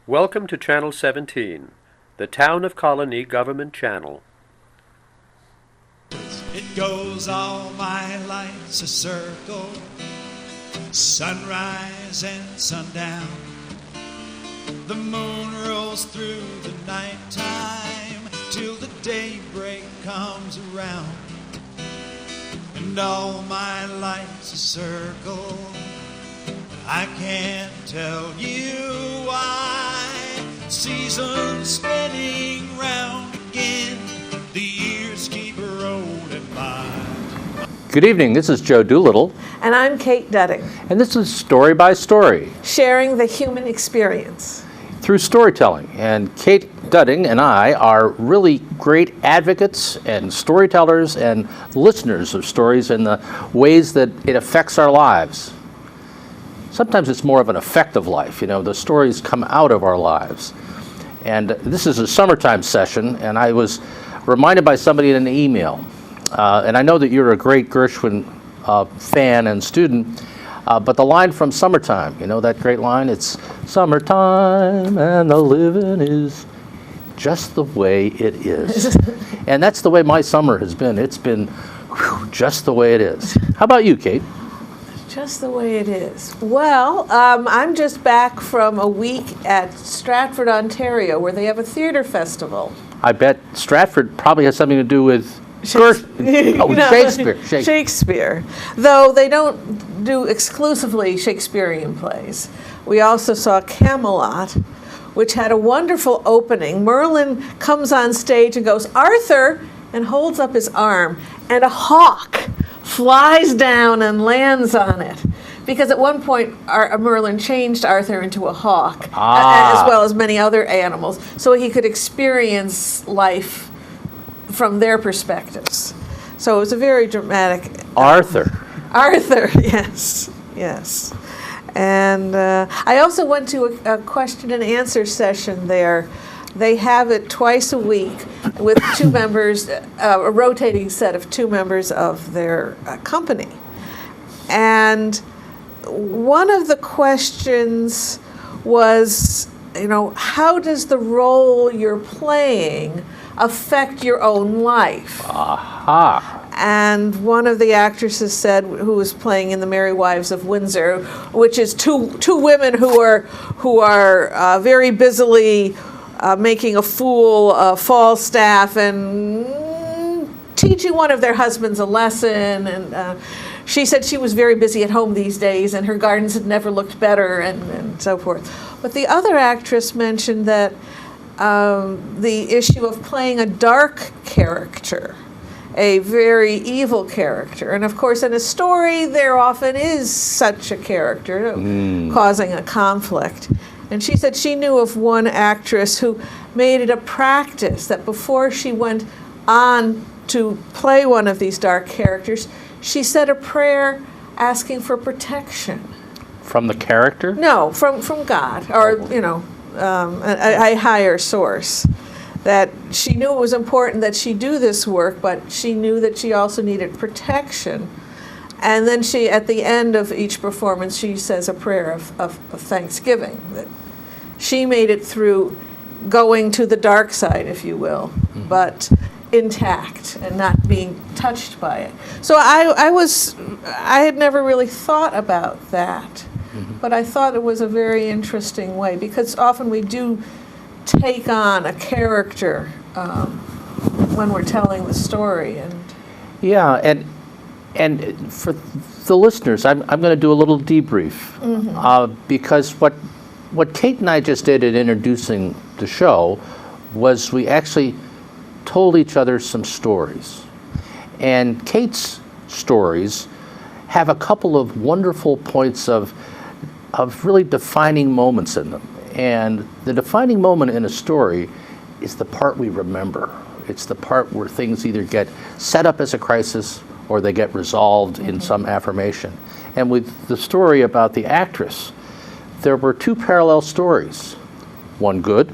Welcome to Channel 17, the Town of Colonie Government Channel. It goes all my life's a circle, sunrise and sundown. The moon rolls through the nighttime till the daybreak comes around. And all my life's a circle, I can't tell you why. Seasons spinning round again, the years keep rolling by. Good evening, this is Joe Doolittle. And I'm Kate Dudding. And this is Story by Story. Sharing the human experience Through storytelling. And Kate Dudding and I are really great advocates and storytellers and listeners of stories in the ways that it affects our lives. Sometimes it's more of an effect of life, the stories come out of our lives. And this is a summertime session, and I was reminded by somebody in an email, and I know that you're a great Gershwin fan and student, but the line from Summertime, that great line, it's summertime and the living is just the way it is. And that's the way my summer has been. It's been just the way it is. How about you, Kate? just the way it is. Well, I'm just back from a week at Stratford, Ontario, where they have a theater festival. I bet Stratford probably has something to do with Shakespeare. Though they don't do exclusively Shakespearean plays. We also saw Camelot, which had a wonderful opening. Merlin comes on stage and goes, "Arthur," and holds up his arm, and a hawk flies down and lands on it. Because at one point, Merlin changed Arthur into a hawk, as well as many other animals, so he could experience life from their perspectives. So it was a very dramatic... Arthur, yes. And I also went to a question and answer session there. They have it twice a week with two members, a rotating set of two members of their company. And one of the questions was, how does the role you're playing affect your own life? Aha. And one of the actresses said, who was playing in The Merry Wives of Windsor, which is two women who are very busily making a fool of Falstaff and teaching one of their husbands a lesson. And she said she was very busy at home these days, and her gardens had never looked better, and so forth. But the other actress mentioned that the issue of playing a dark character, a very evil character. And of course, in a story, there often is such a character causing a conflict. And she said she knew of one actress who made it a practice that before she went on to play one of these dark characters, she said a prayer asking for protection. From the character? No, from God, or, a higher source. That she knew it was important that she do this work, but she knew that she also needed protection. And then she, at the end of each performance, she says a prayer of thanksgiving, that she made it through going to the dark side, if you will, but intact and not being touched by it. So I had never really thought about that, but I thought it was a very interesting way, because often we do take on a character when we're telling the story. And for the listeners, I'm going to do a little debrief, because what Kate and I just did in introducing the show was we actually told each other some stories. And Kate's stories have a couple of wonderful points of really defining moments in them. And the defining moment in a story is the part we remember. It's the part where things either get set up as a crisis or they get resolved in some affirmation. And with the story about the actress, there were two parallel stories. One good,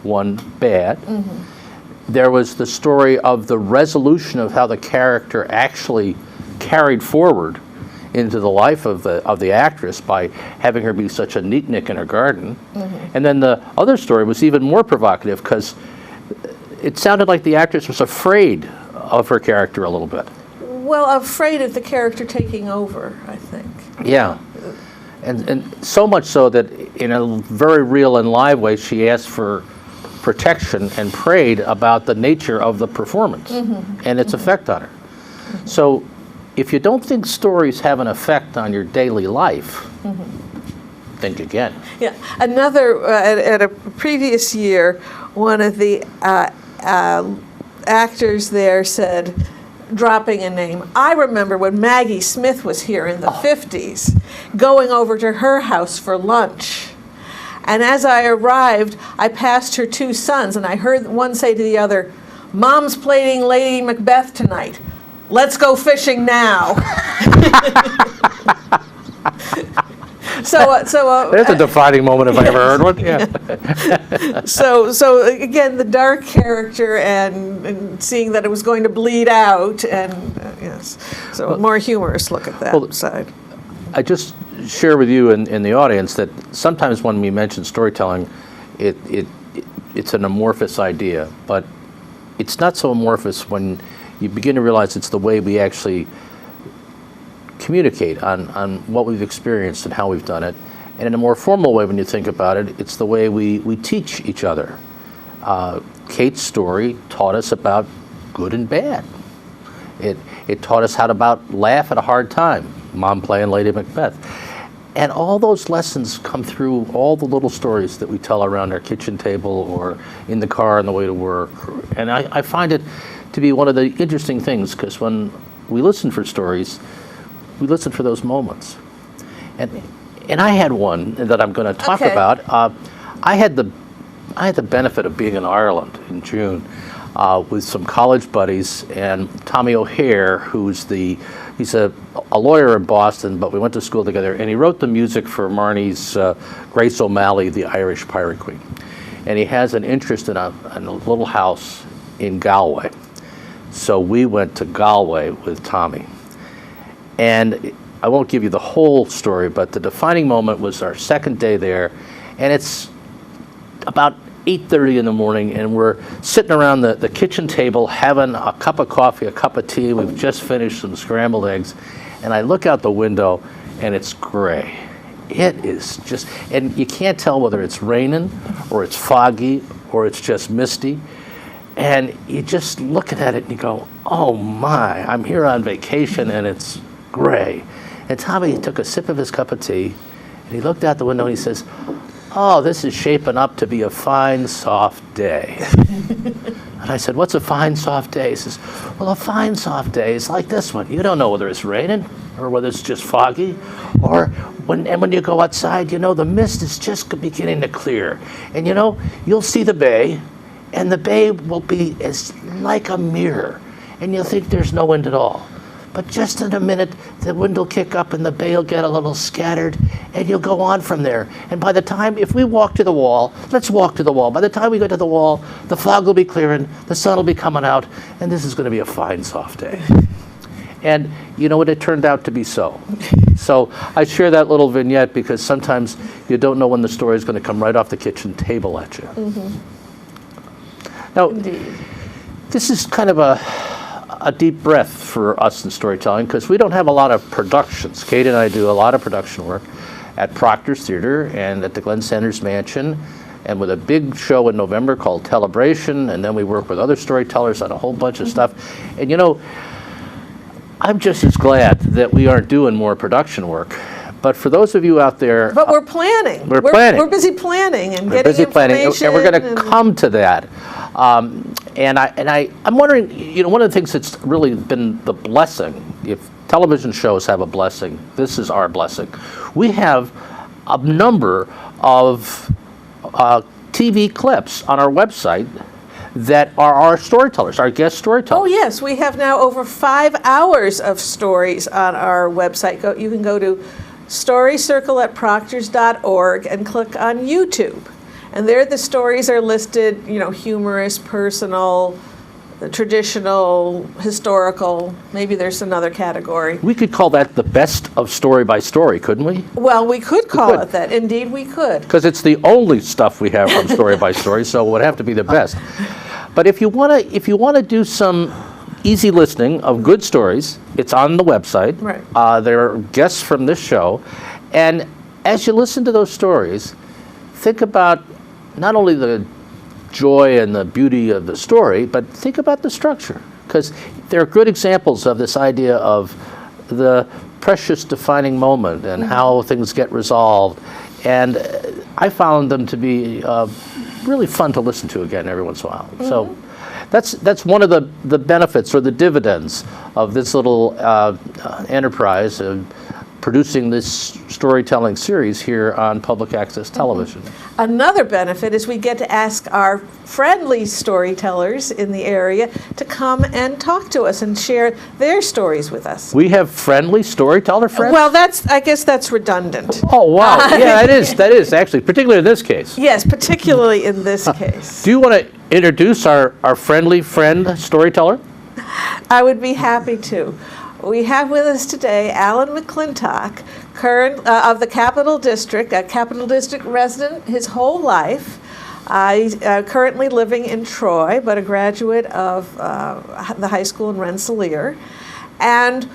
one bad. There was the story of the resolution of how the character actually carried forward into the life of the actress by having her be such a neatnik in her garden. And then the other story was even more provocative because it sounded like the actress was afraid of her character a little bit. Well, afraid of the character taking over, I think. Yeah. And so much so that in a very real and live way, she asked for protection and prayed about the nature of the performance and its effect on her. So if you don't think stories have an effect on your daily life, think again. Yeah. Another, at a previous year, one of the actors there said, dropping a name, I remember when Maggie Smith was here in the 50s, going over to her house for lunch. And as I arrived, I passed her two sons, and I heard one say to the other, Mom's playing Lady Macbeth tonight. Let's go fishing now. There's a defining moment if I ever heard one. Yeah. So again, the dark character and seeing that it was going to bleed out, and yes, so a more humorous look at that side. I just share with you and the audience that sometimes when we mention storytelling, it's an amorphous idea, but it's not so amorphous when you begin to realize it's the way we actually communicate on what we've experienced and how we've done it. And in a more formal way, when you think about it, it's the way we teach each other. Kate's story taught us about good and bad. It taught us how to laugh at a hard time, Mom playing Lady Macbeth. And all those lessons come through all the little stories that we tell around our kitchen table or in the car on the way to work. And I find it to be one of the interesting things, because when we listen for stories, we listen for those moments. And I had one that I'm going to talk about. I had the benefit of being in Ireland in June with some college buddies, and Tommy O'Hare, he's a lawyer in Boston, but we went to school together, and he wrote the music for Marnie's Grace O'Malley, the Irish Pirate Queen. And he has an interest in a little house in Galway. So we went to Galway with Tommy. And I won't give you the whole story, but the defining moment was our second day there, and it's about 8:30 in the morning, and we're sitting around the kitchen table having a cup of coffee, a cup of tea. We've just finished some scrambled eggs, and I look out the window, and it's gray. It is just, and you can't tell whether it's raining, or it's foggy, or it's just misty. And you just looking at it and you go, oh my, I'm here on vacation and it's gray. And Tommy took a sip of his cup of tea and he looked out the window and he says, oh, this is shaping up to be a fine, soft day. And I said, what's a fine, soft day? He says, well, a fine, soft day is like this one. You don't know whether it's raining or whether it's just foggy. Or when you go outside, the mist is just beginning to clear. And you'll see the bay, and the bay will be like a mirror. And you'll think there's no wind at all. But just in a minute, the wind will kick up and the bay will get a little scattered, and you'll go on from there. And by the time, if we walk to the wall, let's walk to the wall. By the time we get to the wall, the fog will be clearing, the sun will be coming out, and this is going to be a fine, soft day. And you know what? It turned out to be so. So I share that little vignette because sometimes you don't know when the story is going to come right off the kitchen table at you. Now, this is kind of a deep breath for us in storytelling because we don't have a lot of productions. Kate and I do a lot of production work at Proctor's Theater and at the Glenn Sanders Mansion, and with a big show in November called Telebration, and then we work with other storytellers on a whole bunch of stuff. And I'm just as glad that we aren't doing more production work. But for those of you out there... But we're planning. We're planning. We're busy planning and we're getting busy information. Planning, and we're going to come to that. I'm wondering, one of the things that's really been the blessing, if television shows have a blessing, this is our blessing. We have a number of TV clips on our website that are our storytellers, our guest storytellers. Oh yes, we have now over 5 hours of stories on our website. You can go to storycircle@proctors.org and click on YouTube. And there the stories are listed, humorous, personal, the traditional, historical, maybe there's another category. We could call that the best of story by story, couldn't we? Well, we could call could. it that. Indeed, we could. Because it's the only stuff we have from story by story, so it would have to be the best. But if you want to do some easy listening of good stories, it's on the website. Right. There are guests from this show, and as you listen to those stories, think about not only the joy and the beauty of the story, but think about the structure, because they're good examples of this idea of the precious defining moment and how things get resolved. And I found them to be really fun to listen to again every once in a while. So that's one of the benefits or the dividends of this little enterprise of producing this storytelling series here on public access television. Another benefit is we get to ask our friendly storytellers in the area to come and talk to us and share their stories with us. We have friendly storyteller friends? Well, I guess that's redundant. Oh, wow. Yeah, that is actually, particularly in this case. Yes, particularly in this case. Do you want to introduce our friendly friend storyteller? I would be happy to. We have with us today Alan McClintock, current of the Capital District, a Capital District resident his whole life. He's currently living in Troy, but a graduate of the high school in Rensselaer. And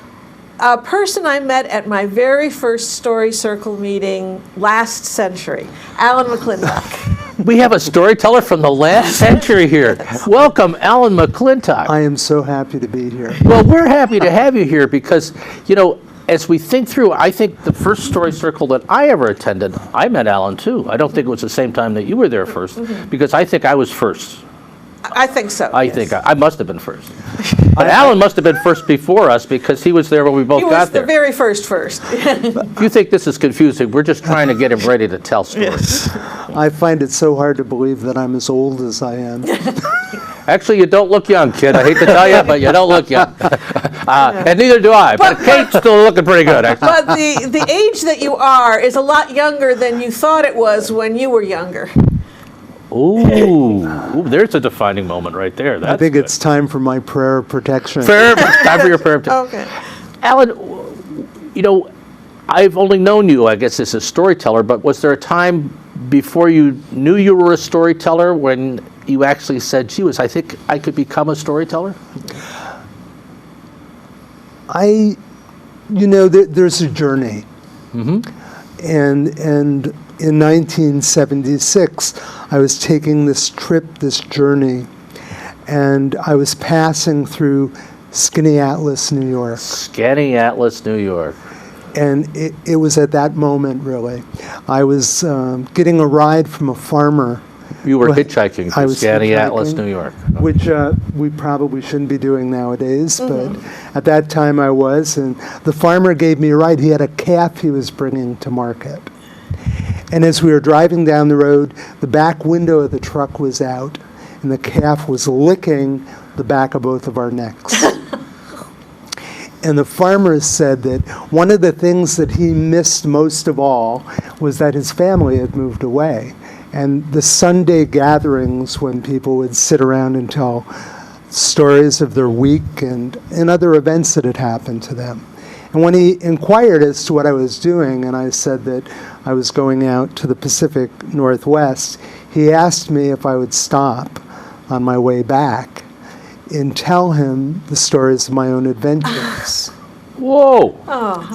a person I met at my very first Story Circle meeting last century, Alan McClintock. We have a storyteller from the last century here. Welcome, Alan McClintock. I am so happy to be here. Well, we're happy to have you here because, as we think through, I think the first Story Circle that I ever attended, I met Alan too. I don't think it was the same time that you were there first, because I think I was first. I think so. I think I must have been first. But Alan must have been first before us because he was there when we both He got was there. the very first. If you think this is confusing, we're just trying to get him ready to tell stories. I find it so hard to believe that I'm as old as I am. Actually, you don't look young, kid. I hate to tell you, but you don't look young. And neither do I. But Kate's still looking pretty good, actually. But the age that you are is a lot younger than you thought it was when you were younger. Ooh, there's a defining moment right there. I think it's time for my prayer of protection. Time for your prayer. Okay. Alan, I've only known you, I guess, as a storyteller, but was there a time before you knew you were a storyteller when you actually said, gee whiz, I think I could become a storyteller? There's a journey. And in 1976, I was taking this journey, and I was passing through Skaneateles, New York. Skaneateles, New York. And it was at that moment, really. I was getting a ride from a farmer. You were hitchhiking to Skaneateles, New York. Which we probably shouldn't be doing nowadays, but at that time I was. And the farmer gave me a ride. He had a calf he was bringing to market. And as we were driving down the road, the back window of the truck was out, and the calf was licking the back of both of our necks. And the farmer said that one of the things that he missed most of all was that his family had moved away. And the Sunday gatherings when people would sit around and tell stories of their week and other events that had happened to them. And when he inquired as to what I was doing, and I said that I was going out to the Pacific Northwest, he asked me if I would stop on my way back and tell him the stories of my own adventures. Whoa!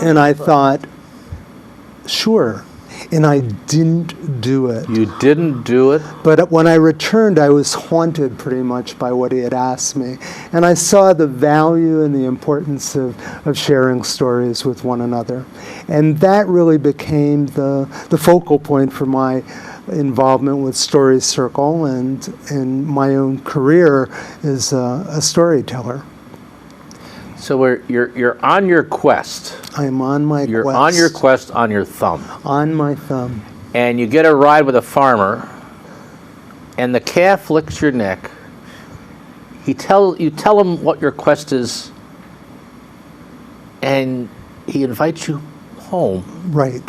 And I thought, sure. And I didn't do it. You didn't do it? But when I returned, I was haunted pretty much by what he had asked me. And I saw the value and the importance of sharing stories with one another. And that really became the focal point for my involvement with Story Circle and my own career as a storyteller. So you're on your quest. I'm on my quest. You're on your quest on your thumb. On my thumb. And you get a ride with a farmer, and the calf licks your neck. You tell him what your quest is, and he invites you home. Right.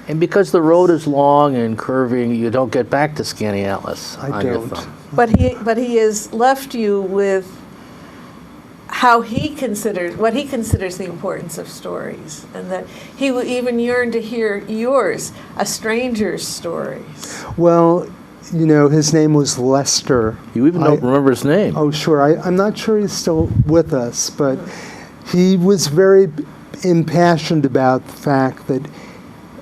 And because the road is long and curving, you don't get back to Skaneateles on your thumb. But he has left you with what he considers the importance of stories, and that he will even yearn to hear yours, a stranger's stories. Well, his name was Lester. You even don't remember his name. Oh, sure. I'm not sure he's still with us, but he was very impassioned about the fact that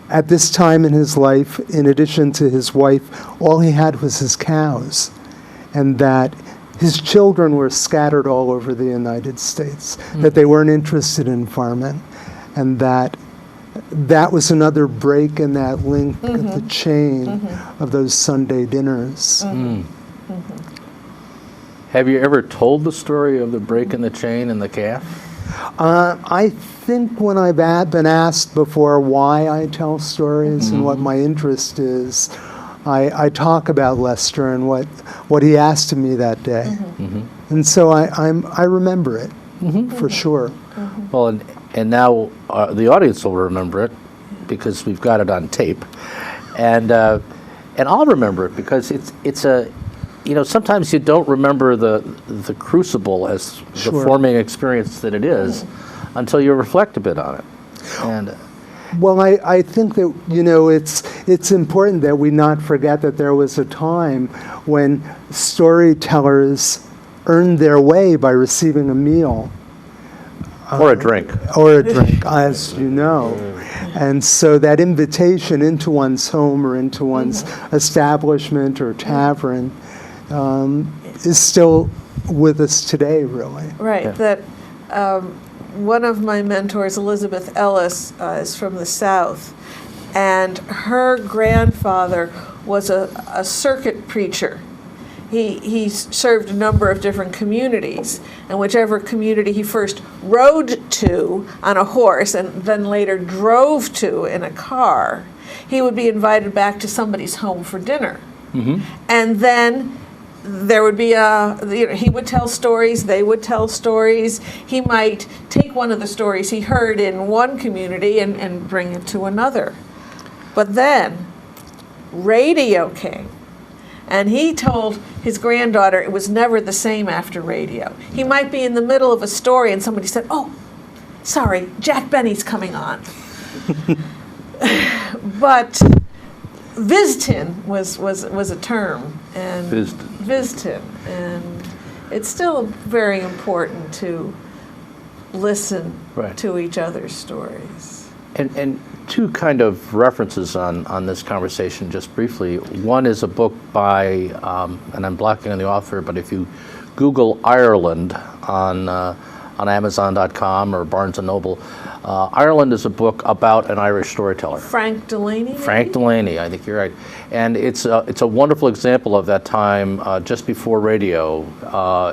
at this time in his life, in addition to his wife, all he had was his cows, and that his children were scattered all over the United States, that they weren't interested in farming, and that was another break in that link, the chain of those Sunday dinners. Have you ever told the story of the break in the chain and the calf? I think when I've been asked before why I tell stories and what my interest is, I talk about Lester and what he asked of me that day. And so I remember it, for sure. Well, and now the audience will remember it because we've got it on tape, and I'll remember it because it's a, sometimes you don't remember the crucible as the forming experience that it is until you reflect a bit on it. And well, I think that it's important that we not forget that there was a time when storytellers earned their way by receiving a meal. Or a drink. Or a drink, as you know. And so that invitation into one's home or into one's establishment or tavern is still with us today, really. Right. Yeah. That one of my mentors, Elizabeth Ellis, is from the South, and her grandfather was a circuit preacher. He served a number of different communities, and whichever community he first rode to on a horse and then later drove to in a car, he would be invited back to somebody's home for dinner. And then there would be he would tell stories, they would tell stories. He might take one of the stories he heard in one community and bring it to another. But then radio came. And he told his granddaughter it was never the same after radio. He might be in the middle of a story and somebody said, "Oh, sorry, Jack Benny's coming on." But Vistin was a term, and Vistin, and it's still very important to listen to each other's stories. And two kind of references on this conversation, just briefly. One is a book by, and I'm blocking on the author, but if you Google Ireland on Amazon.com or Barnes & Noble, Ireland is a book about an Irish storyteller. Frank Delaney? Frank Delaney, I think you're right. And it's a wonderful example of that time just before radio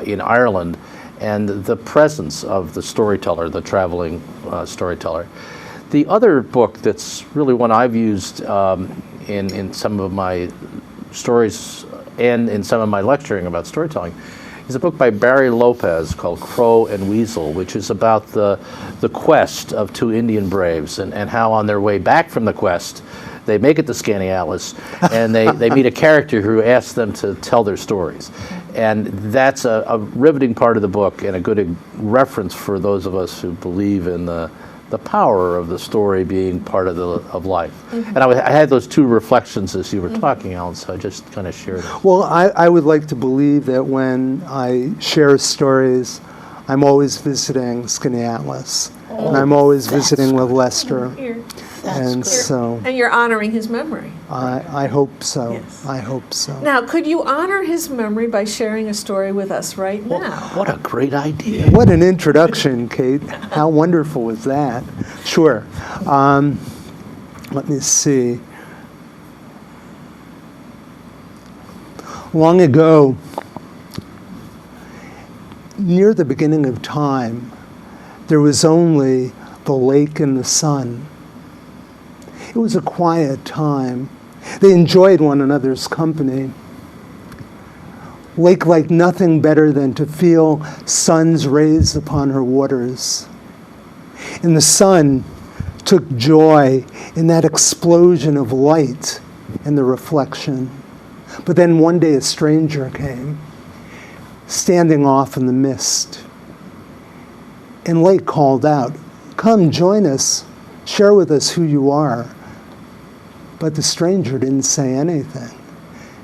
in Ireland, and the presence of the storyteller, the traveling storyteller. The other book that's really one I've used in some of my stories and in some of my lecturing about storytelling is a book by Barry Lopez called Crow and Weasel, which is about the quest of two Indian braves and how on their way back from the quest they make it to Skaneateles and they meet a character who asks them to tell their stories. And that's a riveting part of the book and a good reference for those of us who believe in the power of the story being part of life. And I had those two reflections as you were talking, Alan, so I just kind of shared it. Well, I would like to believe that when I share stories, I'm always visiting Skaneateles, and I'm always visiting with Lester. And you're honoring his memory. I hope so. Yes. I hope so. Now, could you honor his memory by sharing a story with us right now? What a great idea. What an introduction, Kate. How wonderful was that? Sure. Let me see. Long ago, near the beginning of time, there was only the lake and the sun. It was a quiet time. They enjoyed one another's company. Lake liked nothing better than to feel sun's rays upon her waters. And the sun took joy in that explosion of light and the reflection. But then one day a stranger came, standing off in the mist. And Lake called out, "Come, join us. Share with us who you are." But the stranger didn't say anything.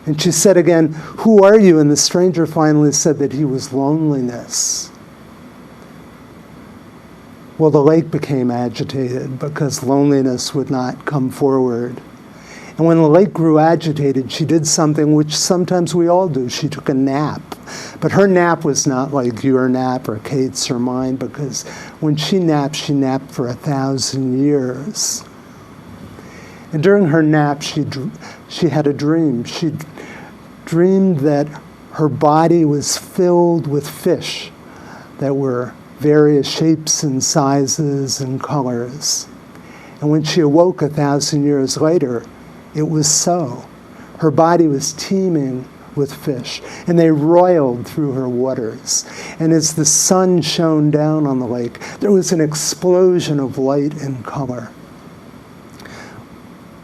And she said again, "Who are you?" And the stranger finally said that he was loneliness. Well, the lake became agitated because loneliness would not come forward. And when the lake grew agitated, she did something which sometimes we all do. She took a nap. But her nap was not like your nap or Kate's or mine, because when she napped for 1,000 years. And during her nap, she had a dream. She dreamed that her body was filled with fish that were various shapes and sizes and colors. And when she awoke 1,000 years later, it was so. Her body was teeming with fish, and they roiled through her waters. And as the sun shone down on the lake, there was an explosion of light and color.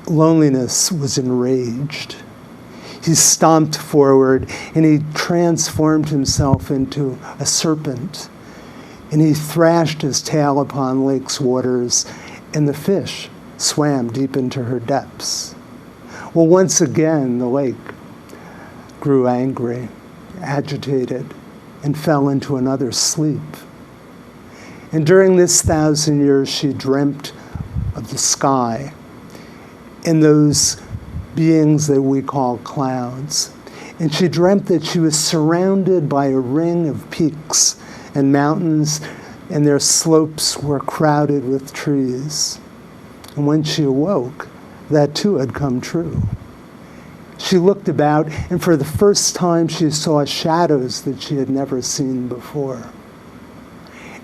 Loneliness was enraged. He stomped forward, and he transformed himself into a serpent. And he thrashed his tail upon Lake's waters, and the fish swam deep into her depths. Well, once again, the lake grew angry, agitated, and fell into another sleep. And during this 1,000 years, she dreamt of the sky and those beings that we call clouds. And she dreamt that she was surrounded by a ring of peaks and mountains, and their slopes were crowded with trees. And when she awoke, that too had come true. She looked about, and for the first time she saw shadows that she had never seen before.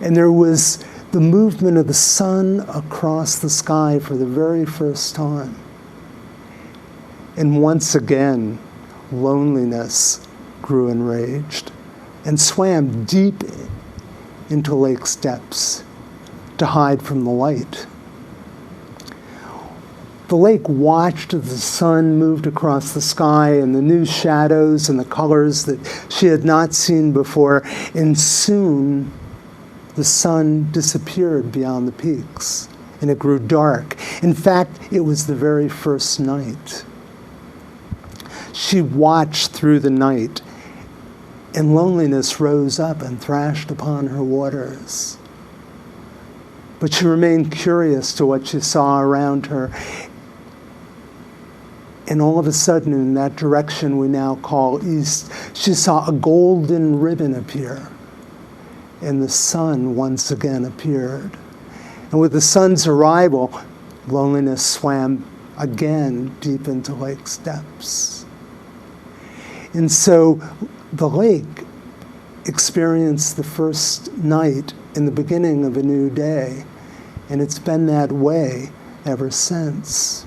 And there was the movement of the sun across the sky for the very first time. And once again, loneliness grew enraged and swam deep into Lake's depths to hide from the light. The lake watched as the sun moved across the sky and the new shadows and the colors that she had not seen before, and soon the sun disappeared beyond the peaks and it grew dark. In fact, it was the very first night. She watched through the night, and loneliness rose up and thrashed upon her waters. But she remained curious to what she saw around her. And all of a sudden, in that direction we now call east, she saw a golden ribbon appear. And the sun once again appeared. And with the sun's arrival, loneliness swam again deep into Lake's depths. And so the lake experienced the first night in the beginning of a new day. And it's been that way ever since.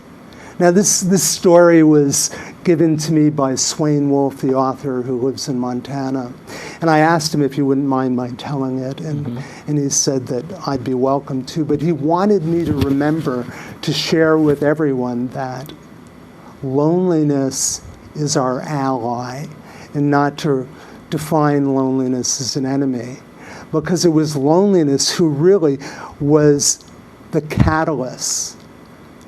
Now, this story was given to me by Swain Wolf, the author who lives in Montana. And I asked him if he wouldn't mind my telling it, and he said that I'd be welcome to. But he wanted me to remember to share with everyone that loneliness is our ally, and not to define loneliness as an enemy. Because it was loneliness who really was the catalyst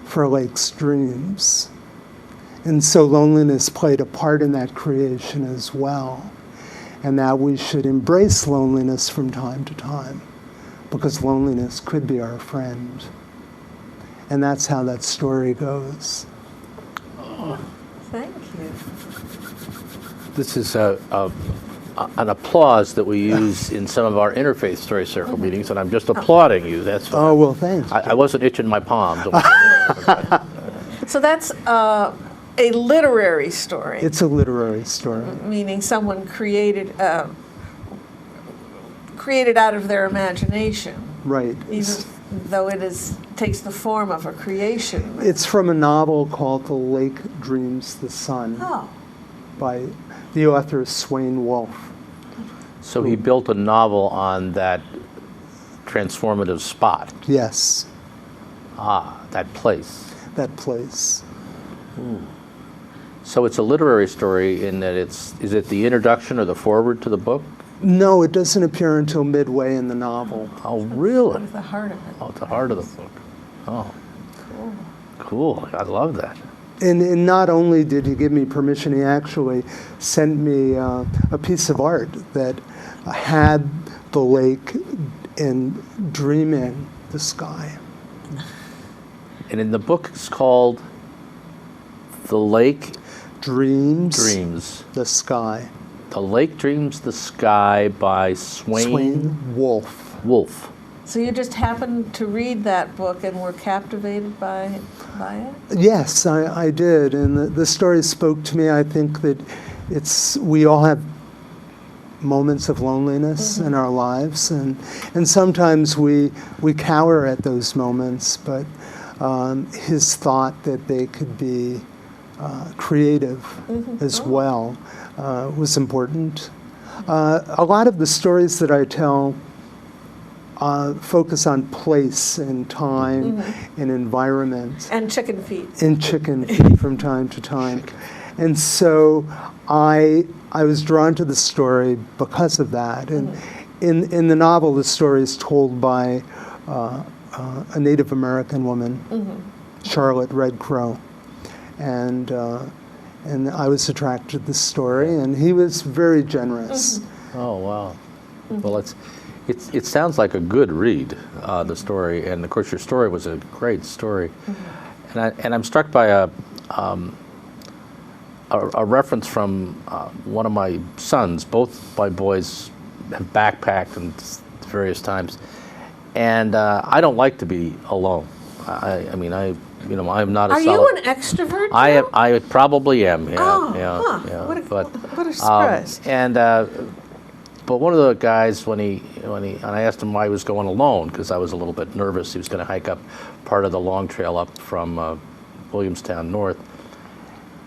for Lake's dreams. And so loneliness played a part in that creation as well. And that we should embrace loneliness from time to time, because loneliness could be our friend. And that's how that story goes. Thank you. This is an applause that we use in some of our interfaith story circle meetings, and I'm just applauding you. That's Oh, well, thanks. I wasn't itching my palms. So that's a literary story, It's a literary story. meaning someone created out of their imagination, Right. even though takes the form of a creation. It's from a novel called The Lake Dreams the Sun Oh, by the author Swain Wolf. So he built a novel on that transformative spot. Yes, That place. that place. So it's a literary story in that is it the introduction or the foreword to the book? No, it doesn't appear until midway in the novel. Oh, really? At the heart of it. Oh, the heart of the book. Oh, cool. I love that. And not only did he give me permission, he actually sent me a piece of art that had the lake and dreaming the sky. And in the book, it's called The Lake Dreams Dreams. the Sky. The Lake Dreams the Sky by Swain Wolf. Wolf. So you just happened to read that book and were captivated by it? Yes, I did, and the story spoke to me. I think that we all have moments of loneliness in our lives, and sometimes we cower at those moments, but his thought that they could be creative as well was important. A lot of the stories that I tell focus on place and time and environment. And chicken feet. And chicken feet from time to time. And so I was drawn to the story because of that. And in the novel, the story is told by a Native American woman, Charlotte Red Crow. And I was attracted to the story, and he was very generous. Oh, wow. Well, it sounds like a good read, the story, and of course your story was a great story. And I'm struck by a reference from one of my sons. Both my boys have backpacked in various times, and I don't like to be alone. I'm not a Are you an extrovert? I am. Joe? I probably am. Yeah. Oh, yeah. huh. Yeah. What a surprise. But one of the guys, when I asked him why he was going alone, because I was a little bit nervous. He was going to hike up part of the long trail up from Williamstown north,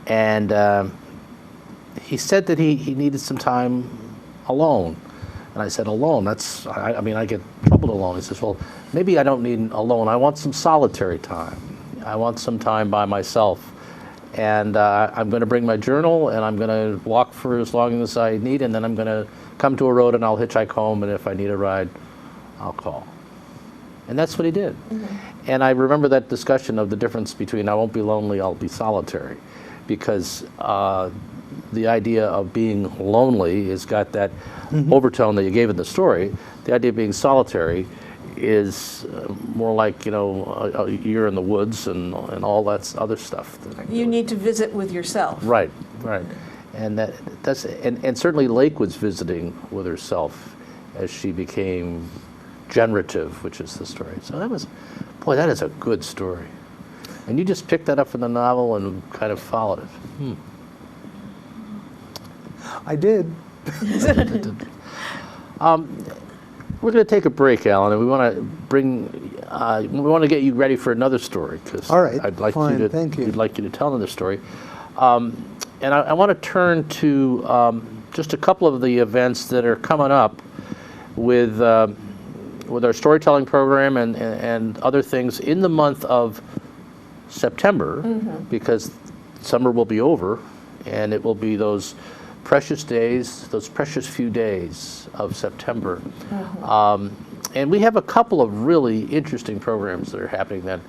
and he said that he needed some time alone. And I said, alone? I get troubled alone. He says, well, maybe I don't need alone. I want some solitary time. I want some time by myself. And I'm going to bring my journal, and I'm going to walk for as long as I need, and then I'm going to come to a road, and I'll hitchhike home, and if I need a ride, I'll call. And that's what he did. And I remember that discussion of the difference between I won't be lonely, I'll be solitary, because the idea of being lonely has got that overtone that you gave in the story. The idea of being solitary is more like, you're in the woods and all that other stuff. You need to visit with yourself. Right. And and certainly Lake was visiting with herself as she became generative, which is the story. So that is a good story. And you just picked that up from the novel and kind of followed it. I did. We're going to take a break, Alan, and we want to get you ready for another story, because all right, I'd like fine, you to. Thank you. We'd like you to tell another story, and I want to turn to just a couple of the events that are coming up with our storytelling program and other things in the month of September, because summer will be over, and it will be those precious days, those precious few days of September. And we have a couple of really interesting programs that are happening then.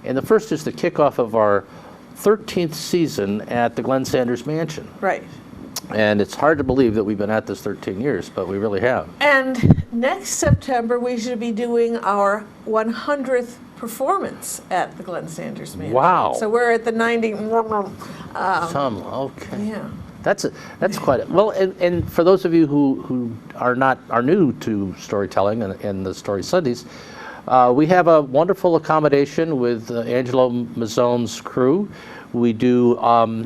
And the first is the kickoff of our 13th season at the Glenn Sanders Mansion. Right. And it's hard to believe that we've been at this 13 years, but we really have. And next September, we should be doing our 100th performance at the Glenn Sanders Mansion. Wow. So we're at the 90. Okay. Yeah. That's quite well. And for those of you who are new to storytelling and the Story Sundays, we have a wonderful accommodation with Angelo Mazzone's crew. We do a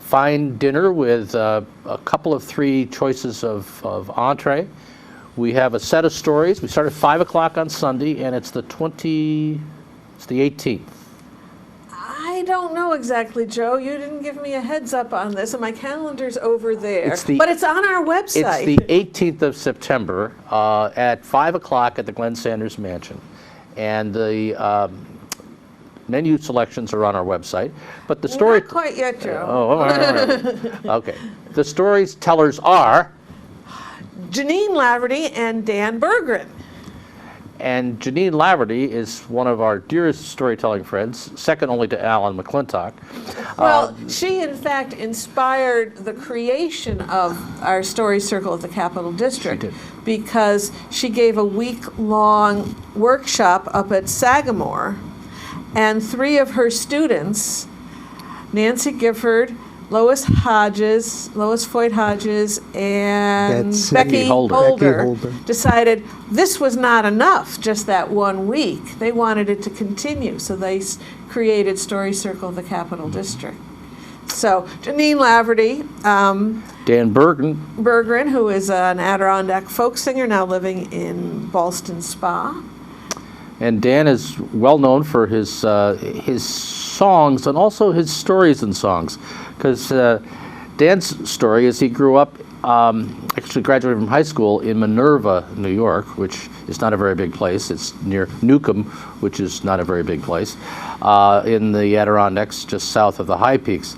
fine dinner with a couple of 3 choices of entree. We have a set of stories. We start at 5 o'clock on Sunday, and it's the 18th. I don't know exactly, Joe. You didn't give me a heads up on this, and my calendar's over there. But it's on our website. It's the 18th of September at 5 o'clock at the Glenn Sanders Mansion. And the menu selections are on our website. But the story... Not quite yet, Joe. Oh, all right. Okay. The storytellers are... Janine Laverty and Dan Berggren. And Janine Laverty is one of our dearest storytelling friends, second only to Alan McClintock. Well, she in fact inspired the creation of our story circle at the Capital District. She did. Because she gave a week-long workshop up at Sagamore, and 3 of her students, Nancy Gifford, Lois Foyt Hodges, and Betsy Becky Holder. Holder, decided this was not enough, just that 1 week. They wanted it to continue, so they created Story Circle of the Capital District. So Janine Laverty, Dan Berggren, who is an Adirondack folk singer now living in Ballston Spa. And Dan is well known for his songs and also his stories and songs. Because Dan's story is he grew up, actually graduated from high school in Minerva, New York, which is not a very big place. It's near Newcomb, which is not a very big place, in the Adirondacks, just south of the High Peaks.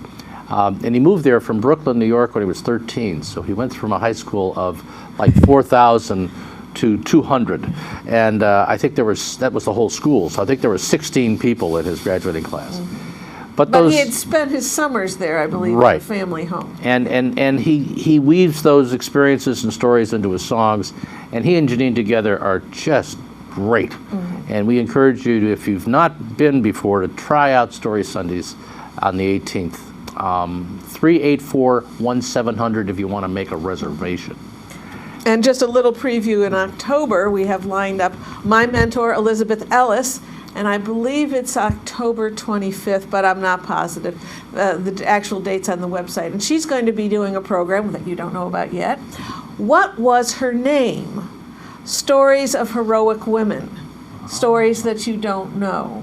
And he moved there from Brooklyn, New York when he was 13. So he went from a high school of like 4,000 to 200. And I think that was the whole school. So I think there were 16 people in his graduating class. Mm-hmm. But he had spent his summers there, I believe, Right. in a family home. And he weaves those experiences and stories into his songs. And he and Janine together are just great. Mm-hmm. And we encourage you to, if you've not been before, to try out Story Sundays on the 18th. 384-1700 if you want to make a reservation. And just a little preview in October, we have lined up my mentor, Elizabeth Ellis, and I believe it's October 25th, but I'm not positive. The actual date's on the website. And she's going to be doing a program that you don't know about yet. What was her name? Stories of heroic women. Stories that you don't know.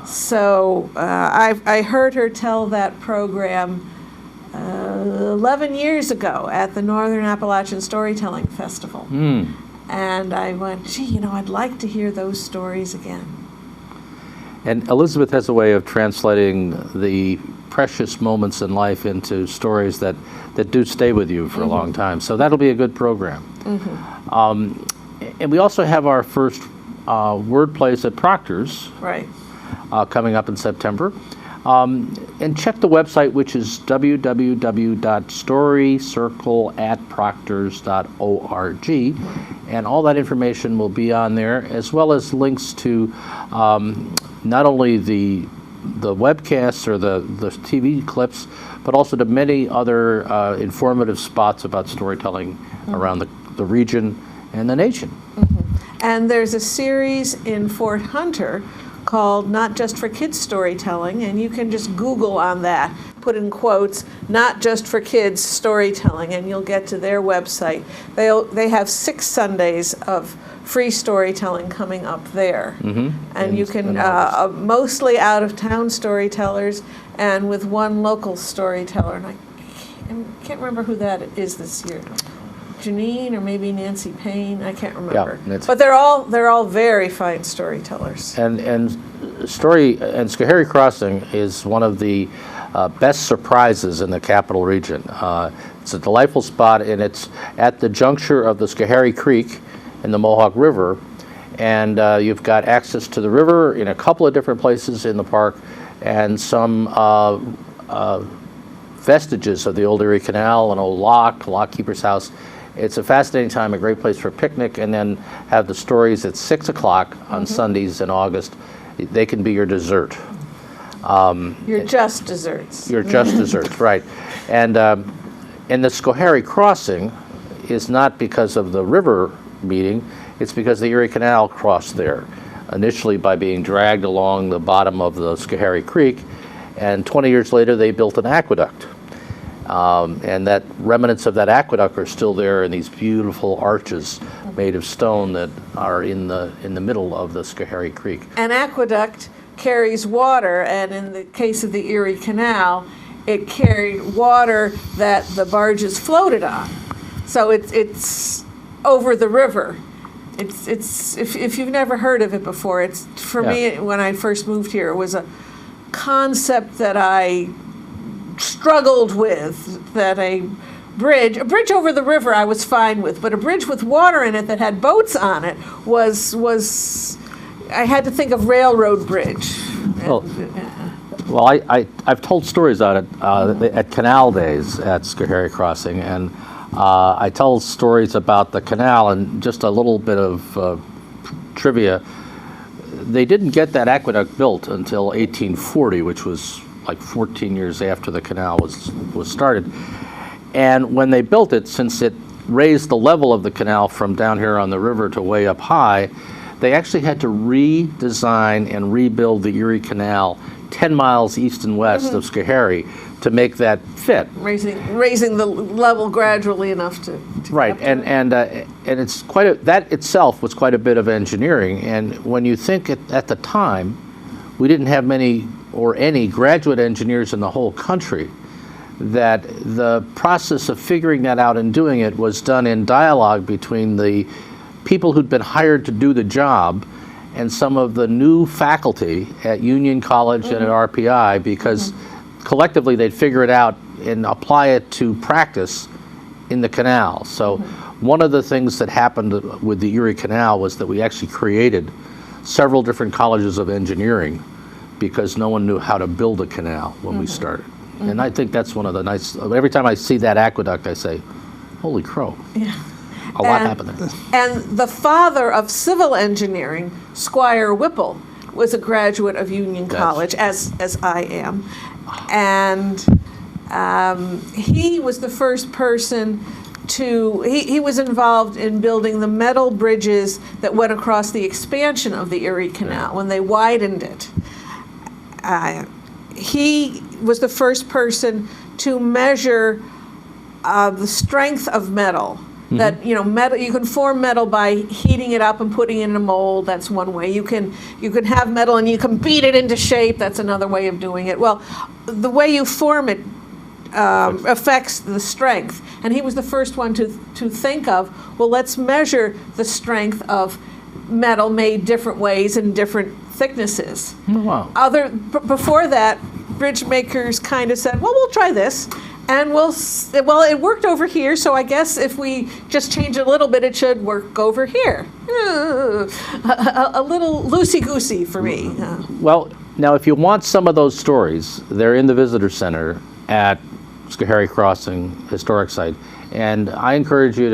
So I heard her tell that program 11 years ago at the Northern Appalachian Storytelling Festival. And I went, gee, I'd like to hear those stories again. And Elizabeth has a way of translating the precious moments in life into stories that do stay with you for a long time. So that'll be a good program. And we also have our first word plays at Proctor's. Right. Coming up in September. And check the website, which is www.storycircleatproctors.org. And all that information will be on there, as well as links to not only the webcasts or the TV clips, but also to many other informative spots about storytelling around the region and the nation. And there's a series in Fort Hunter called Not Just for Kids Storytelling, and you can just Google on that, put in quotes, Not Just for Kids Storytelling, and you'll get to their website. They have 6 Sundays of free storytelling coming up there. And you can, mostly out-of-town storytellers, and with one local storyteller, and I can't remember who that is this year. Janine or maybe Nancy Payne, I can't remember. Yeah, but they're all very fine storytellers. And Schoharie Crossing is one of the best surprises in the Capital Region. It's a delightful spot, and it's at the juncture of the Schoharie Creek and the Mohawk River, and you've got access to the river in a couple of different places in the park, and some vestiges of the old Erie Canal, an old lock keeper's house. It's a fascinating time, a great place for a picnic, and then have the stories at 6 o'clock on Sundays in August. They can be your dessert. Your just desserts. Your just desserts, right. And the Schoharie Crossing is not because of the river meeting, it's because the Erie Canal crossed there, initially by being dragged along the bottom of the Schoharie Creek, and 20 years later they built an aqueduct. And that remnants of that aqueduct are still there in these beautiful arches made of stone that are in the middle of the Schoharie Creek. An aqueduct carries water, and in the case of the Erie Canal, it carried water that the barges floated on. So it's over the river. it's if you've never heard of it before, it's for me when I first moved here, it was a concept that I struggled with. That a bridge over the river I was fine with, but a bridge with water in it that had boats on it was I had to think of railroad bridge. Well, I've told stories on it at Canal Days at Schoharie Crossing, and I tell stories about the canal, and just a little bit of trivia. They didn't get that aqueduct built until 1840, which was like 14 years after the canal was started. And when they built it, since it raised the level of the canal from down here on the river to way up high, they actually had to redesign and rebuild the Erie Canal 10 miles east and west of Schoharie to make that fit. Raising the level gradually enough to right, and it's that itself was quite a bit of engineering. And when you think at the time, we didn't have many or any graduate engineers in the whole country, that the process of figuring that out and doing it was done in dialogue between the people who'd been hired to do the job and some of the new faculty at Union College and at RPI, because collectively they'd figure it out and apply it to practice in the canal. So one of the things that happened with the Erie Canal was that we actually created several different colleges of engineering because no one knew how to build a canal when we started. And I think that's one of the nice, every time I see that aqueduct I say, holy crow. Yeah. A lot happened there. And the father of civil engineering, Squire Whipple, was a graduate of Union College, as I am. And he was the first person he was involved in building the metal bridges that went across the expansion of the Erie Canal when they widened it. He was the first person to measure the strength of metal. That metal, you can form metal by heating it up and putting it in a mold. That's one way. You can have metal and you can beat it into shape. That's another way of doing it. Well, the way you form it affects the strength. And he was the first one to think of, well, let's measure the strength of metal made different ways and different thicknesses. Oh, wow. Before that, bridge makers kind of said, well, we'll try this. And it worked over here, so I guess if we just change it a little bit, it should work over here. A little loosey-goosey for me. Well, now if you want some of those stories, they're in the visitor center at Schoharie Crossing Historic Site. And I encourage you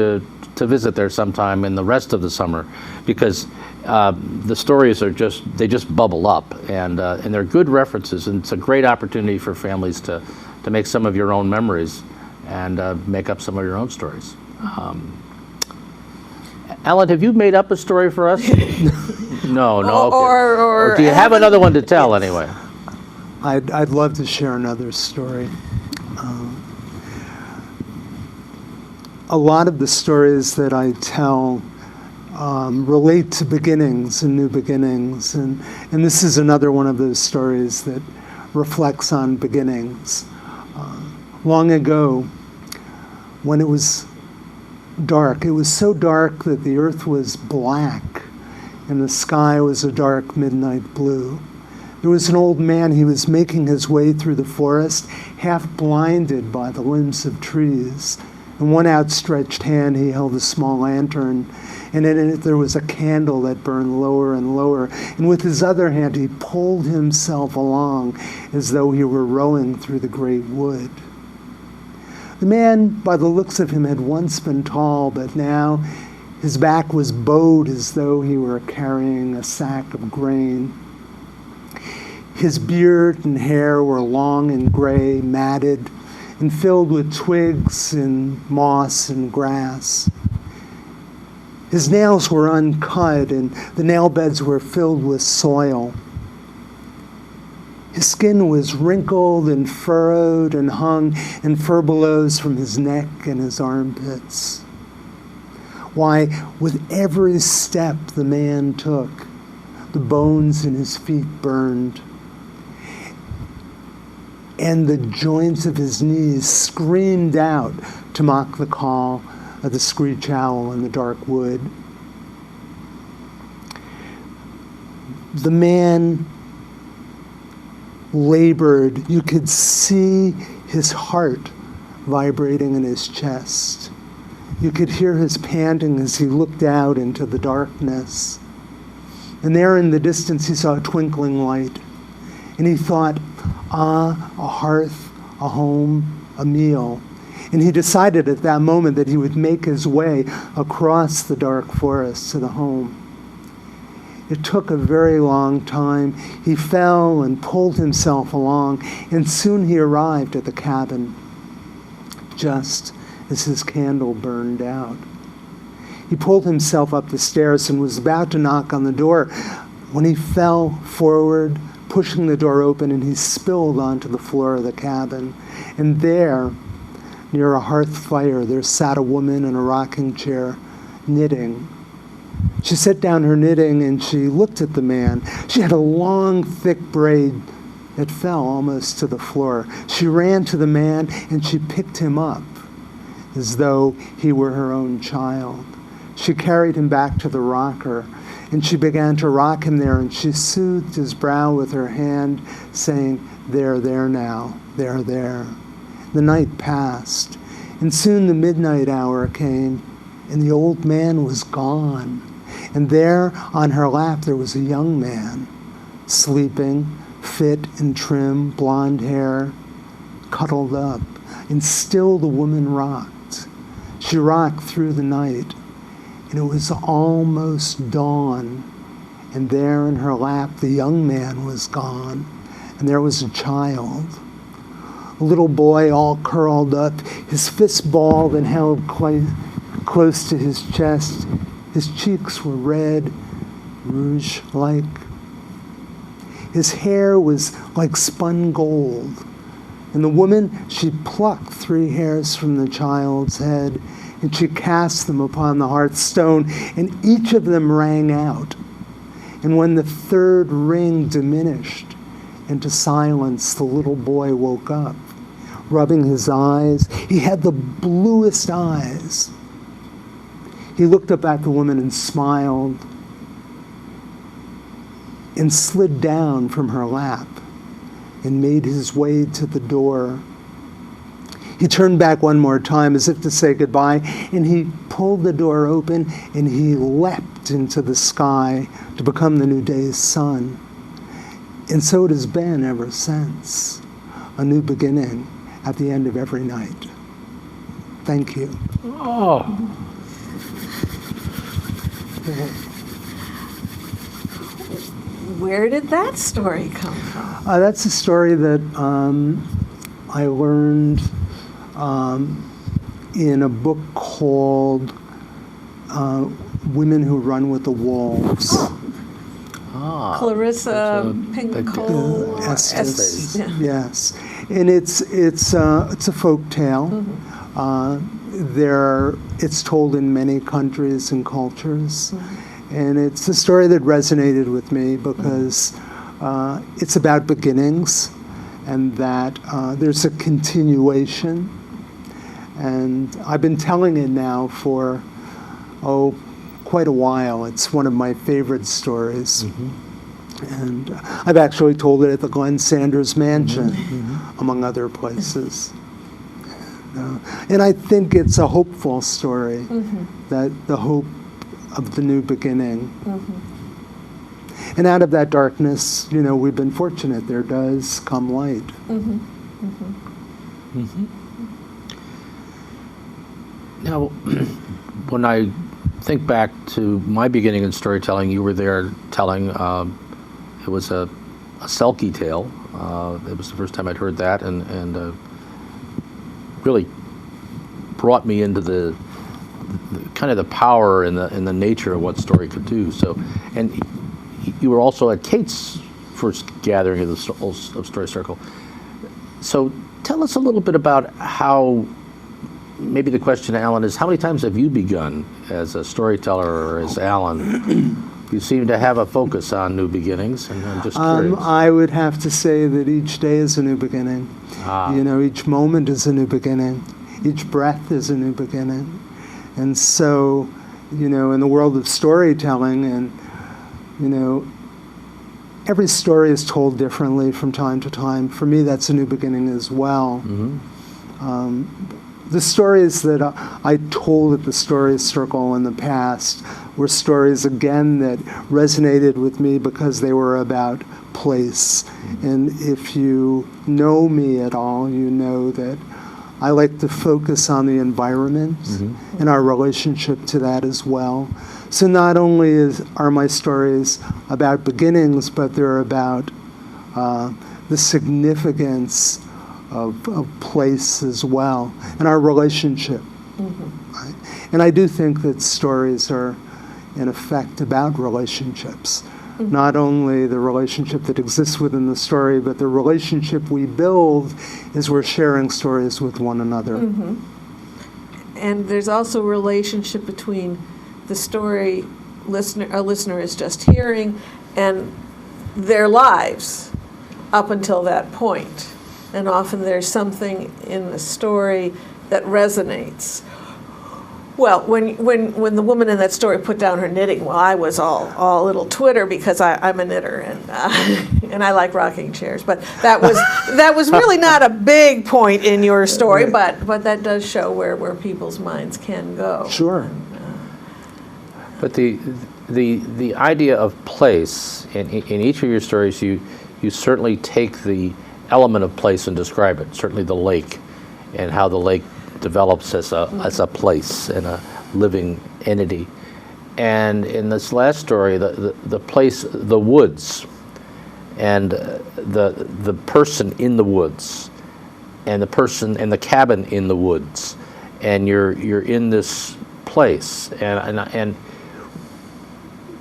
to visit there sometime in the rest of the summer, because the stories they just bubble up, and they're good references, and it's a great opportunity for families to make some of your own memories and make up some of your own stories. Alan, have you made up a story for us? No. Okay. Or do you have another one to tell anyway? I'd love to share another story. A lot of the stories that I tell relate to beginnings and new beginnings, and this is another one of those stories that reflects on beginnings. Long ago, when it was dark, it was so dark that the earth was black and the sky was a dark midnight blue. There was an old man. He was making his way through the forest, half blinded by the limbs of trees. In one outstretched hand, he held a small lantern, and in it there was a candle that burned lower and lower. And with his other hand, he pulled himself along as though he were rowing through the great wood. The man, by the looks of him, had once been tall, but now his back was bowed as though he were carrying a sack of grain. His beard and hair were long and gray, matted, and filled with twigs and moss and grass. His nails were uncut, and the nail beds were filled with soil. His skin was wrinkled and furrowed and hung in furbelows from his neck and his armpits. Why, with every step the man took, the bones in his feet burned, and the joints of his knees screamed out to mock the call of the screech owl in the dark wood. the man labored. You could see his heart vibrating in his chest. You could hear his panting as he looked out into the darkness. And there in the distance he saw a twinkling light. And he thought, a hearth, a home, a meal. And he decided at that moment that he would make his way across the dark forest to the home. It took a very long time. He fell and pulled himself along, and soon he arrived at the cabin, just as his candle burned out. He pulled himself up the stairs and was about to knock on the door when he fell forward, pushing the door open, and he spilled onto the floor of the cabin. And there, near a hearth fire, there sat a woman in a rocking chair, knitting. She set down her knitting and she looked at the man. She had a long, thick braid that fell almost to the floor. She ran to the man and she picked him up as though he were her own child. She carried him back to the rocker and she began to rock him there, and she soothed his brow with her hand, saying, there now, there. The night passed, and soon the midnight hour came, and the old man was gone. And there on her lap there was a young man, sleeping, fit and trim, blonde hair, cuddled up, and still the woman rocked. She rocked through the night, and it was almost dawn, and there in her lap the young man was gone, and there was a child. A little boy all curled up, his fist balled and held close to his chest. His cheeks were red, rouge-like. His hair was like spun gold. And the woman, she plucked 3 hairs from the child's head, and she cast them upon the hearthstone, and each of them rang out. And when the 3rd ring diminished into silence, the little boy woke up, rubbing his eyes. He had the bluest eyes. He looked up at the woman and smiled and slid down from her lap and made his way to the door. He turned back one more time as if to say goodbye, and he pulled the door open and he leapt into the sky to become the new day's sun. And so it has been ever since, a new beginning at the end of every night. Thank you. Oh. Where did that story come from? That's a story that I learned in a book called Women Who Run with the Wolves. Clarissa Pinkola Estes. Yeah. Yes, and it's a folk tale. It's told in many countries and cultures, and it's a story that resonated with me because it's about beginnings, and that there's a continuation. And I've been telling it now for quite a while. It's one of my favorite stories. And I've actually told it at the Glenn Sanders Mansion, among other places. And I think it's a hopeful story, that the hope of the new beginning. And out of that darkness, we've been fortunate. There does come light. Now, when I think back to my beginning in storytelling, you were there telling, it was a Selkie tale. It was the first time I'd heard that, and really brought me into the kind of the power and the nature of what story could do. So, and you were also at Kate's first gathering of Story Circle. So tell us a little bit about how, maybe the question, Alan, is how many times have you begun as a storyteller or as Alan? You seem to have a focus on new beginnings, and I'm just curious. I would have to say that each day is a new beginning. Each moment is a new beginning. Each breath is a new beginning. And so, in the world of storytelling, and, every story is told differently from time to time. For me, that's a new beginning as well. The stories that I told at the Story Circle in the past were stories, again, that resonated with me because they were about place. And if you know me at all, you know that I like to focus on the environment and our relationship to that as well. So not only are my stories about beginnings, but they're about the significance of place as well, and our relationship. Right? And I do think that stories are, in effect, about relationships. Not only the relationship that exists within the story, but the relationship we build as we're sharing stories with one another. And there's also a relationship between the story a listener is just hearing and their lives up until that point. And often there's something in the story that resonates. Well, when the woman in that story put down her knitting, well, I was all little Twitter because I'm a knitter and I like rocking chairs. But that was really not a big point in your story, but that does show where people's minds can go. Sure. But the idea of place in each of your stories, you certainly take the element of place and describe it. Certainly the lake, and how the lake develops as a place and a living entity. And in this last story, the place, the woods, and the person in the woods, and the person and the cabin in the woods, and you're in this place, and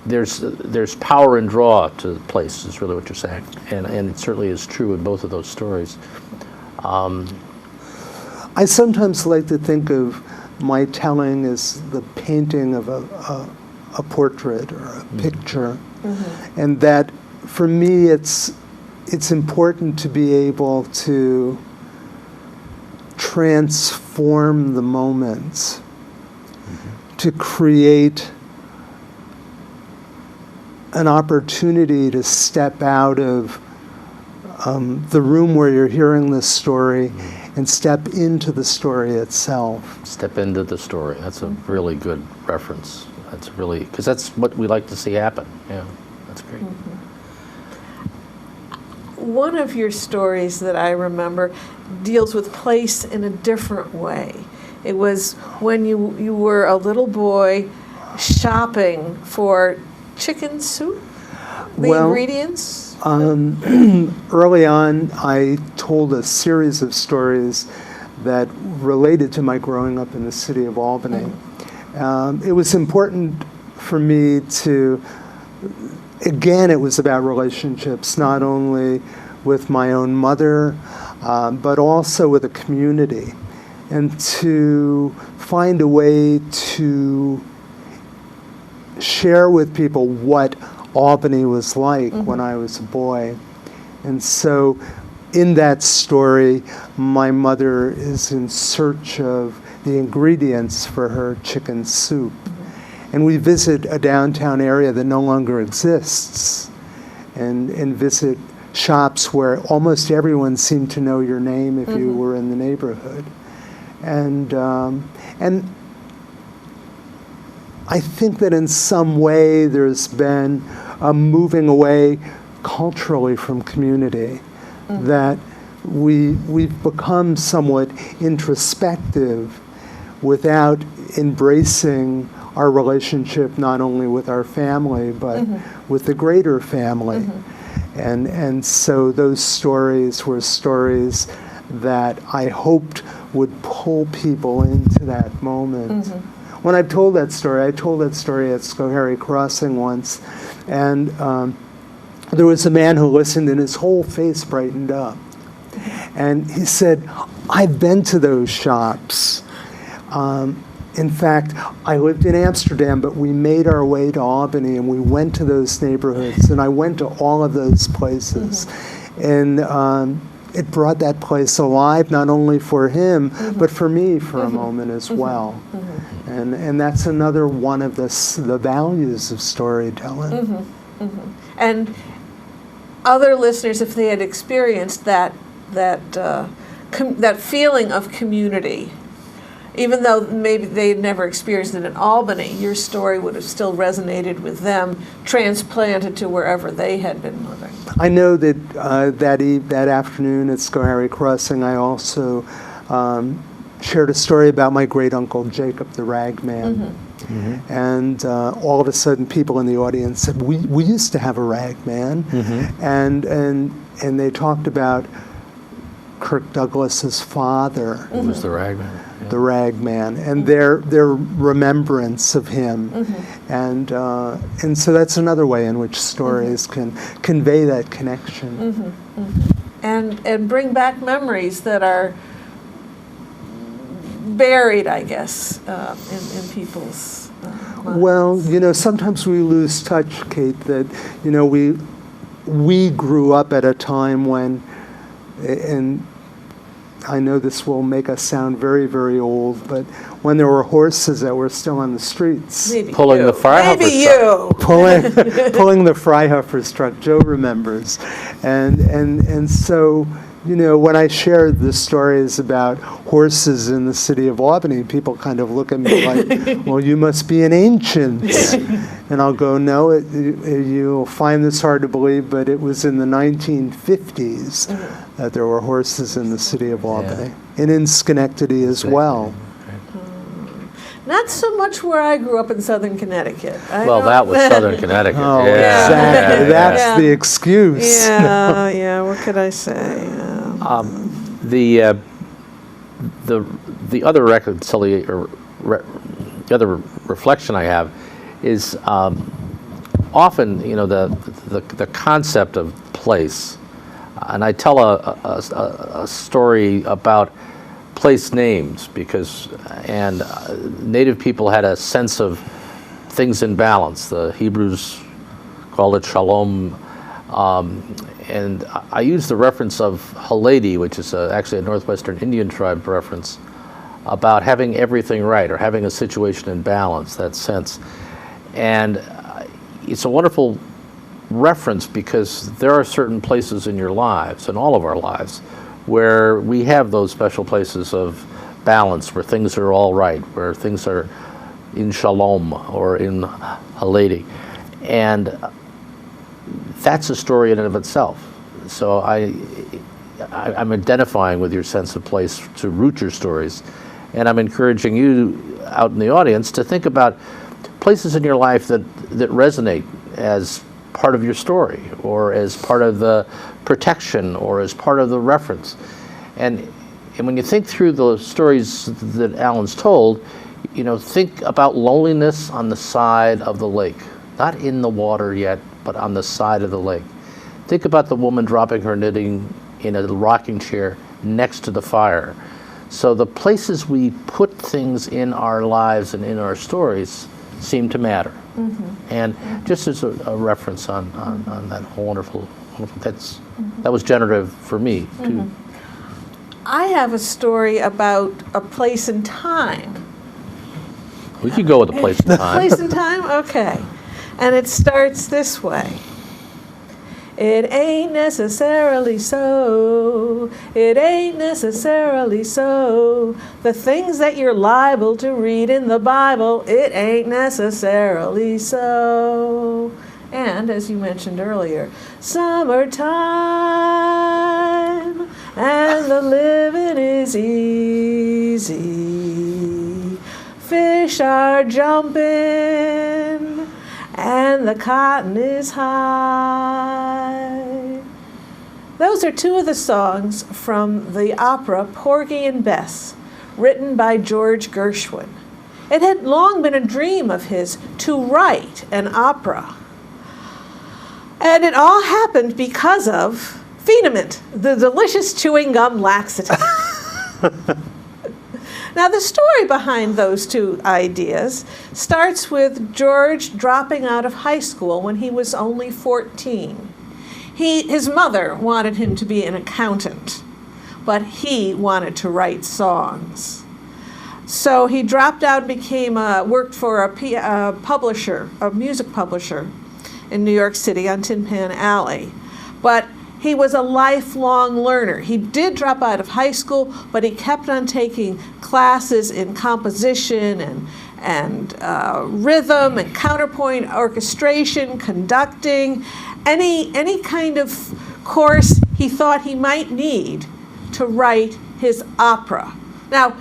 there's power and draw to the place, is really what you're saying, and it certainly is true in both of those stories. I sometimes like to think of my telling as the painting of a portrait or a picture, and that for me it's important to be able to transform the moments, to create an opportunity to step out of the room where you're hearing this story and step into the story itself. Step into the story. That's a really good reference. That's really, because that's what we like to see happen. Yeah, that's great. One of your stories that I remember deals with place in a different way. It was when you were a little boy shopping for chicken soup, ingredients. Early on, I told a series of stories that related to my growing up in the city of Albany. It was important for me to, again, it was about relationships, not only with my own mother, but also with a community, and to find a way to share with people what Albany was like when I was a boy. And so in that story, my mother is in search of the ingredients for her chicken soup. And we visit a downtown area that no longer exists, and visit shops where almost everyone seemed to know your name if you were in the neighborhood. And I think that in some way there's been a moving away culturally from community, that we've become somewhat introspective without embracing our relationship not only with our family but with the greater family. And so those stories were stories that I hoped would pull people into that moment. When I told that story at Schoharie Crossing once, and there was a man who listened and his whole face brightened up. And he said, I've been to those shops. In fact, I lived in Amsterdam, but we made our way to Albany and we went to those neighborhoods, and I went to all of those places. And it brought that place alive, not only for him, but for me for a moment as well. And that's another one of the values of storytelling. And other listeners, if they had experienced that feeling of community, even though maybe they had never experienced it in Albany, your story would have still resonated with them, transplanted to wherever they had been living. I know that that afternoon at Schoharie Crossing, I also shared a story about my great uncle Jacob the Ragman. And all of a sudden, people in the audience said, "We used to have a ragman," and they talked about Kirk Douglas's father, Who was the ragman? Yeah. the ragman, and their remembrance of him, and so that's another way in which stories can convey that connection, And bring back memories that are buried, I guess, in people's lives. Well, sometimes we lose touch, Kate, that, we grew up at a time when, and I know this will make us sound very, very old, but when there were horses that were still on the streets. Maybe Pulling you. the Freihoffer's Maybe truck. you. Pulling the Freihoffer's truck, Joe remembers. And so, when I shared the stories about horses in the city of Albany, people kind of look at me like, well, you must be an ancient. And I'll go, no, you'll find this hard to believe, but it was in the 1950s that there were horses in the city of Albany. And in Schenectady as well. Not so much where I grew up in Southern Connecticut. Well, that was Southern Connecticut. Oh, yeah. exactly. Yeah. That's Yeah. the excuse. Yeah, what could I say? The other the other reflection I have is often, the concept of place, and I tell a story about place names because Native people had a sense of things in balance. The Hebrews called it shalom. And I use the reference of Haledi, which is actually a Northwestern Indian tribe reference, about having everything right or having a situation in balance, that sense. And it's a wonderful reference because there are certain places in your lives, in all of our lives, where we have those special places of balance, where things are all right, where things are in shalom or in Haledi. And that's a story in and of itself. So I'm identifying with your sense of place to root your stories, and I'm encouraging you out in the audience to think about places in your life that resonate as part of your story, or as part of the protection, or as part of the reference. And when you think through the stories that Alan's told, think about loneliness on the side of the lake, not in the water yet, but on the side of the lake. Think about the woman dropping her knitting in a rocking chair next to the fire. So the places we put things in our lives and in our stories seem to matter. And just as a reference on that whole wonderful that was generative for me too. I have a story about a place and time. We could go with a place and time. Place and time? Okay. And it starts this way. It ain't necessarily so. It ain't necessarily so. The things that you're liable to read in the Bible, it ain't necessarily so. And as you mentioned earlier, summertime and the living is easy. Fish are jumping and the cotton is high. Those are two of the songs from the opera Porgy and Bess, written by George Gershwin. It had long been a dream of his to write an opera. And it all happened because of Phenamint, the delicious chewing gum laxative. Now, the story behind those two ideas starts with George dropping out of high school when he was only 14. His mother wanted him to be an accountant, but he wanted to write songs. So he dropped out and worked for a publisher, a music publisher in New York City on Tin Pan Alley. But he was a lifelong learner. He did drop out of high school, but he kept on taking classes in composition and rhythm and counterpoint orchestration, conducting, any kind of course he thought he might need to write his opera. Now,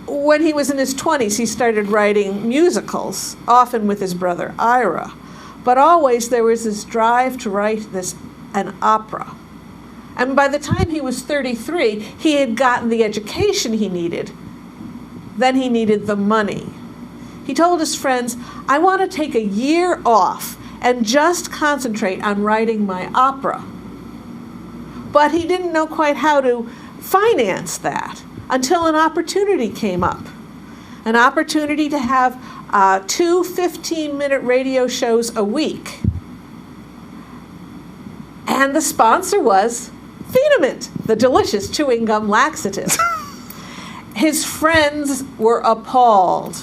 when he was in his 20s, he started writing musicals, often with his brother Ira. But always there was this drive to write an opera. And by the time he was 33, he had gotten the education he needed. Then he needed the money. He told his friends, I want to take a year off and just concentrate on writing my opera. But he didn't know quite how to finance that until an opportunity came up. An opportunity to have 2 15-minute radio shows a week. And the sponsor was Phenamint, the delicious chewing gum laxative. His friends were appalled.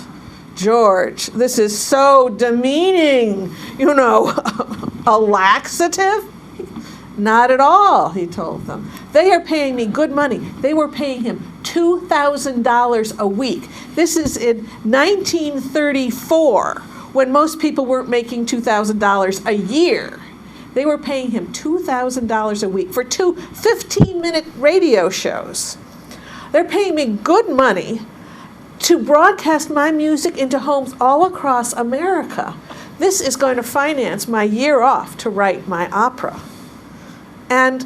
George, this is so demeaning, a laxative? Not at all, he told them. They are paying me good money. They were paying him $2,000 a week. This is in 1934, when most people weren't making $2,000 a year. They were paying him $2,000 a week for 2 15-minute radio shows. They're paying me good money to broadcast my music into homes all across America. This is going to finance my year off to write my opera. And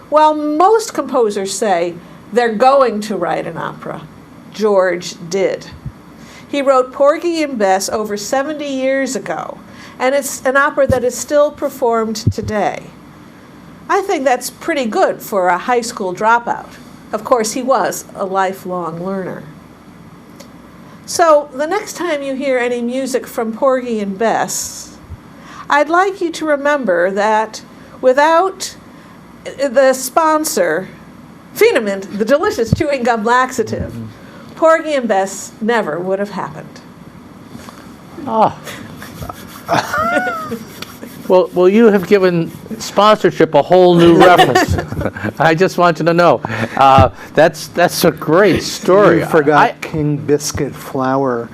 while most composers say they're going to write an opera, George did. He wrote Porgy and Bess over 70 years ago, and it's an opera that is still performed today. I think that's pretty good for a high school dropout. Of course, he was a lifelong learner. So the next time you hear any music from Porgy and Bess, I'd like you to remember that without the sponsor, Phenamint, the delicious chewing gum laxative, Porgy and Bess never would have happened. Well, you have given sponsorship a whole new reference. I just want you to know. That's a great story. You forgot King Biscuit Flour.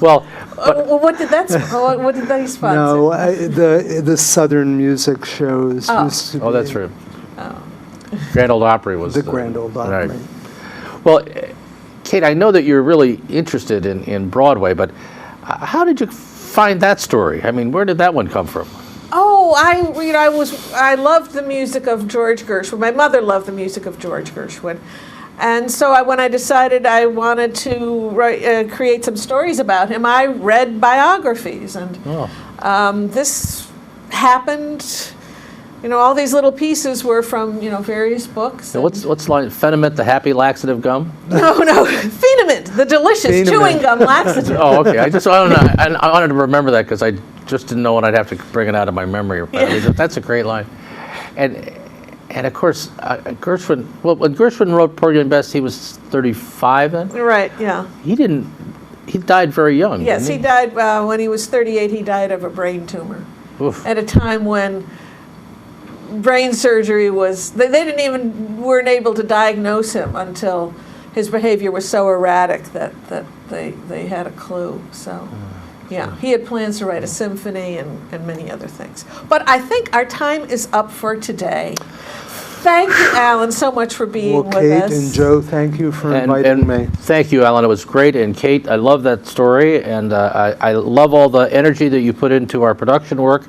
Well, what did they sponsor? No, the Southern music shows. Used to that's be true. Grand Ole Opry was the Grand Ole Opry. Right. Well, Kate, I know that you're really interested in Broadway, but how did you find that story? I mean, where did that one come from? Oh, I loved the music of George Gershwin. My mother loved the music of George Gershwin. And so when I decided I wanted to create some stories about him, I read biographies. And this happened, all these little pieces were from, various books. Now, what's the line? Phenamint, the happy laxative gum? No, Phenamint, the delicious chewing gum laxative. Oh, okay. I don't know. I wanted to remember that because I just didn't know when I'd have to bring it out of my memory. That's a great line. And of course, Gershwin. Well, when Gershwin wrote Porgy and Bess, he was 35 then. Right. Yeah. He died very young. Yes, he died when he was 38. He died of a brain tumor. Oof. At a time when brain surgery was, they weren't able to diagnose him until his behavior was so erratic that they had a clue. So, yeah, he had plans to write a symphony and many other things. But I think our time is up for today. Thank you, Alan, so much for being with Kate us. and Joe, thank you for inviting me. Thank you, Alan. It was great. And Kate, I love that story, and I love all the energy that you put into our production work.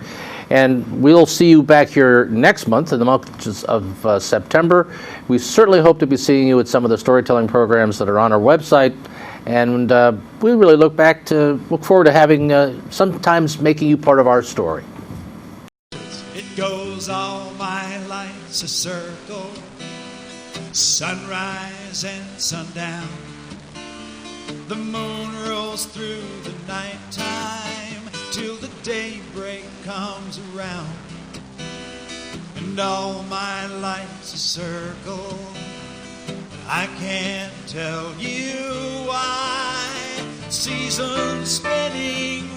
And we'll see you back here next month, in the month of September. We certainly hope to be seeing you at some of the storytelling programs that are on our website. And we really look forward to having, sometimes making you part of our story. It goes all my life's a circle, sunrise and sundown. The moon rolls through the nighttime till the daybreak comes around. And all my life's a circle, I can't tell you why. Seasons spinning